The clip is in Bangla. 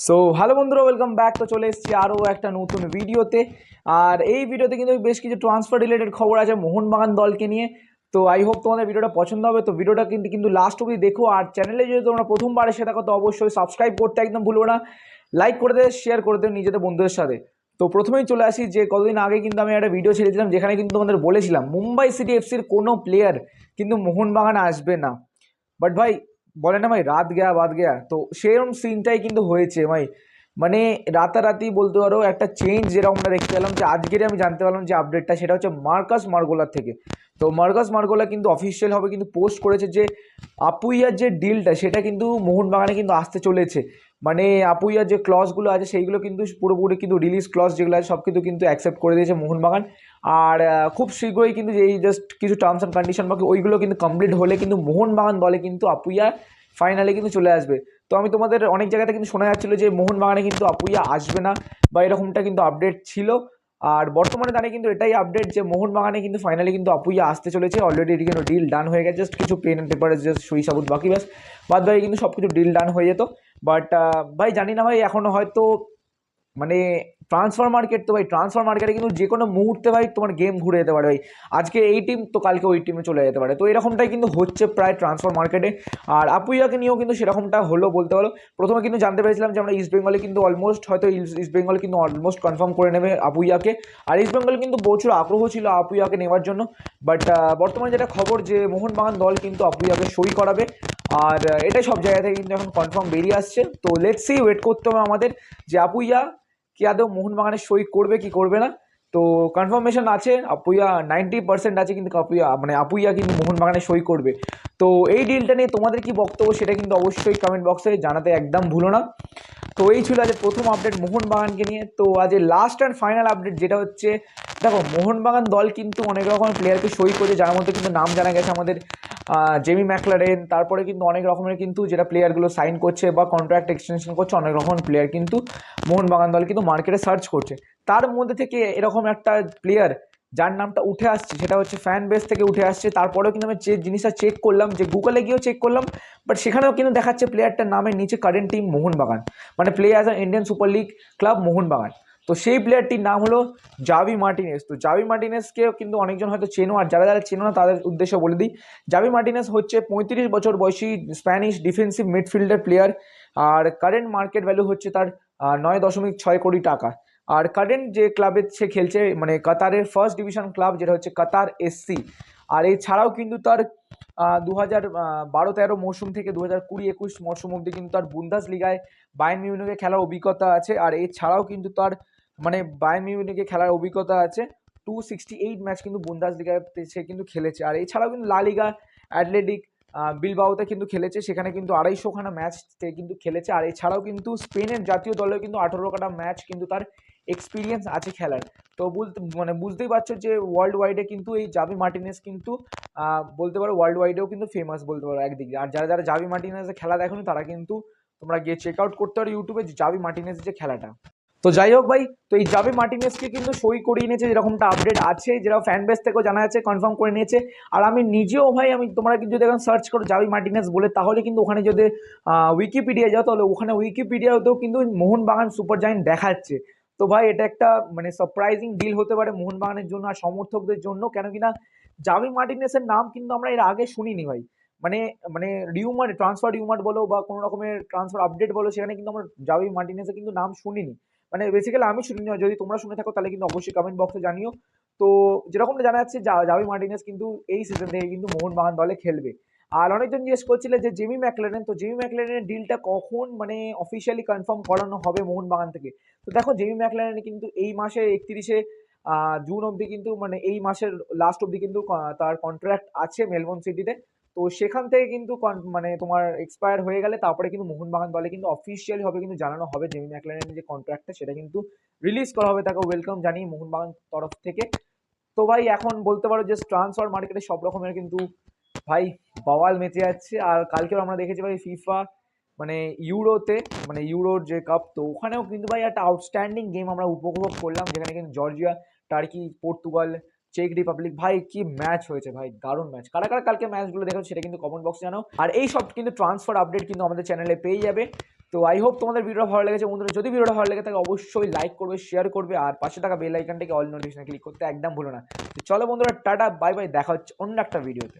সো হ্যালো বন্ধুরা, ওয়েলকাম ব্যাক। তো চলে এসেছি আরও একটা নতুন ভিডিওতে। আর এই ভিডিওতে কিন্তু বেশ কিছু ট্রান্সফার রিলেটেড খবর আছে মোহনবাগান দলকে নিয়ে। তো আই হোপ তোমাদের ভিডিওটা পছন্দ হবে। তো ভিডিওটা কিন্তু লাস্ট অবধি দেখো। আর চ্যানেলে যদি তোমরা প্রথমবার এসে থাকো তো অবশ্যই সাবস্ক্রাইব করতে একদম ভুলবো না। লাইক করে দেবে, শেয়ার করে দেবে নিজেদের বন্ধুদের সাথে। তো প্রথমেই চলে আসি যে কতদিন আগে কিন্তু আমি একটা ভিডিও ছেড়েছিলাম যেখানে কিন্তু তোমাদের বলেছিলাম মুম্বাই সিটি এফসির কোনো প্লেয়ার কিন্তু মোহনবাগানে আসবে না। বাট ভাই, বলে না ভাই, রাত গেয়া বাদ গেয়া, তো সেরকম সিনটাই কিন্তু হয়েছে ভাই। মানে রাতারাতি বলতে পারো একটা চেঞ্জ যেরকম আমরা দেখতে পেলাম, যে আজকেরই আমি জানতে পারলাম যে আপডেটটা সেটা হচ্ছে মার্কাস মার্গোলার থেকে। তো মার্কাস মার্গোলা কিন্তু অফিসিয়াল হবে কিন্তু পোস্ট করেছে যে আপুইয়ার যে ডিলটা সেটা কিন্তু মোহনবাগানে কিন্তু আসতে চলেছে। মানে আপুইয়ার যে ক্লজগুলো আছে সেইগুলো কিন্তু পুরোপুরি কিন্তু রিলিজ ক্লজ যেগুলো আছে সব কিন্তু অ্যাকসেপ্ট করে দিয়েছে মোহনবাগান। আর খুব শীঘ্রই কিন্তু এই জাস্ট কিছু টার্মস অ্যান্ড কন্ডিশন বাকি ওইগুলো কিন্তু কমপ্লিট হলে কিন্তু মোহনবাগান দলে কিন্তু আপুইয়া ফাইনালে কিন্তু চলে আসবে। তো আমি তোমাদের অনেক জায়গাতে কিন্তু শোনা যাচ্ছিলো যে মোহনবাগানে কিন্তু আপুইয়া আসবে না বা এরকমটা কিন্তু আপডেট ছিল। আর বর্তমানে দাঁড়িয়ে কিন্তু এটাই আপডেট যে মোহনবাগানে কিন্তু ফাইনালি কিন্তু আপুইয়া আসতে চলেছে। অলরেডি এটি কিন্তু ডিল ডান হয়ে গেছে, জাস্ট কিছু পেন অ্যান্ড পেপারে জাস্ট সই সাবুত বাকি, ব্যাস বাদ বাকি কিন্তু সব কিছু ডিল ডান হয়ে যেত। বাট ভাই জানি না ভাই, এখনও হয়তো মানে ট্রান্সফার মার্কেট, তো ভাই ট্রান্সফার মার্কেটে কিন্তু যে কোনো মুহূর্তে ভাই তোমার গেম ঘুরে যেতে পারে ভাই। আজকে এই টিম তো কালকে ওই টিমে চলে যেতে পারে, তো এরকমটাই কিন্তু হচ্ছে প্রায় ট্রান্সফার মার্কেটে। আর আপুইয়াকে নিয়েও কিন্তু সেরকমটা হলো বলতে পারো। প্রথমে কিন্তু জানতে পেরেছিলাম যে আমরা ইস্ট বেঙ্গলে কিন্তু অলমোস্ট হয়তো ইস্ট বেঙ্গল কিন্তু অলমোস্ট কনফার্ম করে নেবে আপুইয়াকে। আর ইস্ট বেঙ্গল কিন্তু প্রচুর আগ্রহ ছিল আপুইয়াকে নেওয়ার জন্য। বাট বর্তমানে যেটা খবর যে মোহনবাগান দল কিন্তু আপুইয়াকে সই করাবে। আর এটাই সব জায়গা থেকে কিন্তু এখন কনফার্ম বেরিয়ে আসছে। তো লেটস সি, ওয়েট করতে হবে আমাদের যে আপুইয়া কি আদৌ মোহনবাগানে সই করবে কি করবে না। তো কনফার্মেশন আছে, আপুইয়া 90% আছে কিন্তু আপুইয়া কিন্তু মোহনবাগানে সই করবে। তো এই ডিলটা নিয়ে তোমাদের কি বক্তব্য সেটা কিন্তু অবশ্যই কমেন্ট বক্সে জানাতে একদম ভুলো না। তো এই ছিল আজ প্রথম আপডেট মোহনবাগানকে নিয়ে। তো আজ লাস্ট অ্যান্ড ফাইনাল আপডেট যেটা হচ্ছে, দেখো মোহনবাগান দল কিন্তু অনেক রকমের প্লেয়ারকে সই করেছে, যার মধ্যে কিন্তু নাম জানা গেছে আমাদের জেমি ম্যাকলারেন। তারপরে কিন্তু অনেক রকমের কিন্তু যেটা প্লেয়ারগুলো সাইন করছে বা কন্ট্রাক্ট এক্সটেনশন করছে, অনেক রকমের প্লেয়ার কিন্তু মোহনবাগান দল কিন্তু মার্কেটে সার্চ করছে। তার মধ্যে থেকে এরকম একটা প্লেয়ার যার নামটা উঠে আসছে সেটা হচ্ছে ফ্যান বেস থেকে উঠে আসছে। তারপরেও কিন্তু আমি জিনিসটা চেক করলাম, যে গুগলে গিয়েও চেক করলাম, বাট সেখানেও কিন্তু দেখাচ্ছে প্লেয়ারটার নামের নিচে কারেন্ট টিম মোহনবাগান, মানে play as a Indian super league club Mohun Bagan. তো সেই প্লেয়ারটির নাম হলো জাভি মার্টিনেস। তো জাভি মার্টিনেসকেও কিন্তু অনেকজন হয়তো চেনো, আর যারা যারা চেনো না তাদের উদ্দেশ্যে বলে দিই, জাভি মার্টিনেস হচ্ছে 35 বছর বয়সী স্প্যানিশ ডিফেন্সিভ মিডফিল্ডার প্লেয়ার। আর কারেন্ট মার্কেট ভ্যালু হচ্ছে তার 9.6 কোটি টাকা। আর কারেন্ট যে ক্লাবে সে খেলছে মানে কাতারের ফার্স্ট ডিভিশন ক্লাব যেটা হচ্ছে কাতার এসসি। আর এছাড়াও কিন্তু তার 2012-13 মৌসুম থেকে 2020-21 মৌসুম অবধি কিন্তু তার বুন্দাস লিগায় বায়ার্ন মিউনিখে খেলার অভিজ্ঞতা আছে। আর এছাড়াও কিন্তু তার মানে বায়ার্ন মিউনিখে খেলার অভিজ্ঞতা আছে। 268 ম্যাচ কিন্তু বুন্দাস লিগাতে সে কিন্তু খেলেছে। আর এছাড়াও কিন্তু লা লিগা, অ্যাথলেটিক বিলবাওতে কিন্তু খেলেছে, সেখানে কিন্তু 250খানা ম্যাচ কিন্তু খেলেছে। আর এছাড়াও কিন্তু স্পেনের জাতীয় দলে কিন্তু 18খানা ম্যাচ কিন্তু তার এক্সপিরিয়েন্স আছে খেলার। তো বুঝতেই পারছো যে ওয়ার্ল্ড ওয়াইডে কিন্তু এই জাভি মার্টিনেস কিন্তু বলতে পারো ওয়ার্ল্ড ওয়াইডেও কিন্তু ফেমাস বলতে পারো একদিকে। আর যারা যারা জাভি মার্টিনেসের খেলা দেখোনি তারা কিন্তু তোমরা গিয়ে চেক আউট করতে পারো ইউটিউবে যে জাভি মার্টিনেসের যে খেলাটা। তো যাই হোক ভাই, তো এই জাভি মার্টিনেসকে কিন্তু সই করিয়ে নিয়েছে, যেরকমটা আপডেট আছে, যেটা ফ্যান বেস থেকেও জানা যাচ্ছে, কনফার্ম করে নিয়েছে। আর আমি নিজেও ভাই, তোমরা কিন্তু যদি এখন সার্চ করো জাভি মার্টিনেস বলে, তাহলে কিন্তু ওখানে যদি উইকিপিডিয়া যাও তাহলে ওখানে উইকিপিডিয়াতেও কিন্তু মোহনবাগান সুপার জায়েন্ট দেখাচ্ছে। তো ভাই এটা একটা মানে সারপ্রাইজিং ডিল হতে পারে মোহনবাগানের জন্য আর সমর্থকদের জন্য, কেন কিনা জাভি মার্টিনেসের নাম কিন্তু আমরা এর আগে শুনিনি ভাই। মানে মানে রিউমার, ট্রান্সফার রিউমার বলো বা কোনো রকমের ট্রান্সফার আপডেট বলো, সেখানে কিন্তু আমরা জাভি মার্টিনেসের কিন্তু নাম শুনিনি। মানে বেসিক্যালি আমি শুনিনি, যদি তোমরা শুনে থাকো তাহলে কিন্তু অবশ্যই কমেন্ট বক্সে জানিও। তো যেরকমটা জানা যাচ্ছে জাভি মার্টিনেস কিন্তু এই সিজন থেকে কিন্তু মোহনবাগান দলে খেলবে। আর অনেকজন জিজ্ঞেস করছিল যে জেমি ম্যাকলেরেন, তো জেমি ম্যাকলেরেনের ডিলটা কখন মানে অফিসিয়ালি কনফার্ম করানো হবে মোহনবাগান থেকে। তো দেখো জেমি ম্যাকলেরেন কিন্তু এই মাসে 31শে জুন অবধি কিন্তু মানে এই মাসের লাস্ট অবধি কিন্তু তার কন্ট্রাক্ট আছে মেলবোর্ন সিটিতে। তো সেখান থেকে কিন্তু মানে তোমার এক্সপায়ার হয়ে গেলে তারপরে কিন্তু মোহনবাগান দলে কিন্তু অফিসিয়ালি হবে কিন্তু জানানো হবে জেমি ম্যাকলেরেনের যে কন্ট্রাক্টটা সেটা কিন্তু রিলিজ করা হবে, তাকে ওয়েলকাম জানিয়ে মোহনবাগান তরফ থেকে। তো ভাই এখন বলতে পারো যে ট্রান্সফার মার্কেটে সব রকমের কিন্তু ভাই বাওয়াল মেচে যাচ্ছে। আর কালকেও আমরা দেখেছি ভাই ফিফা মানে ইউরোতে, মানে ইউরোর যে কাপ, তো ওখানেও কিন্তু ভাই একটা আউটস্ট্যান্ডিং গেম আমরা উপভোগ করলাম, যেখানে কিন্তু জর্জিয়া, টার্কি, পর্তুগাল, চেক রিপাবলিক, ভাই কি ম্যাচ হয়েছে ভাই, দারুণ ম্যাচ। কারা কারা কালকে ম্যাচগুলো দেখো সেটা কিন্তু কমেন্ট বক্সে জানাও। আর এই সব কিন্তু ট্রান্সফার আপডেট কিন্তু আমাদের চ্যানেলে পেয়ে যাবে। তো আই হোপ তোমাদের ভিডিওটা ভালো লেগেছে বন্ধুরা। যদি ভিডিওটা ভালো লেগে থাকে অবশ্যই লাইক করবে, শেয়ার করবে, আর পাশে থাকা বেল আইকনটাকে অল নোটিফিকেশন ক্লিক করতে একদম ভুলো না। তো চলো বন্ধুরা, টাটা বাই বাই, দেখা হচ্ছে অন্য একটা ভিডিওতে।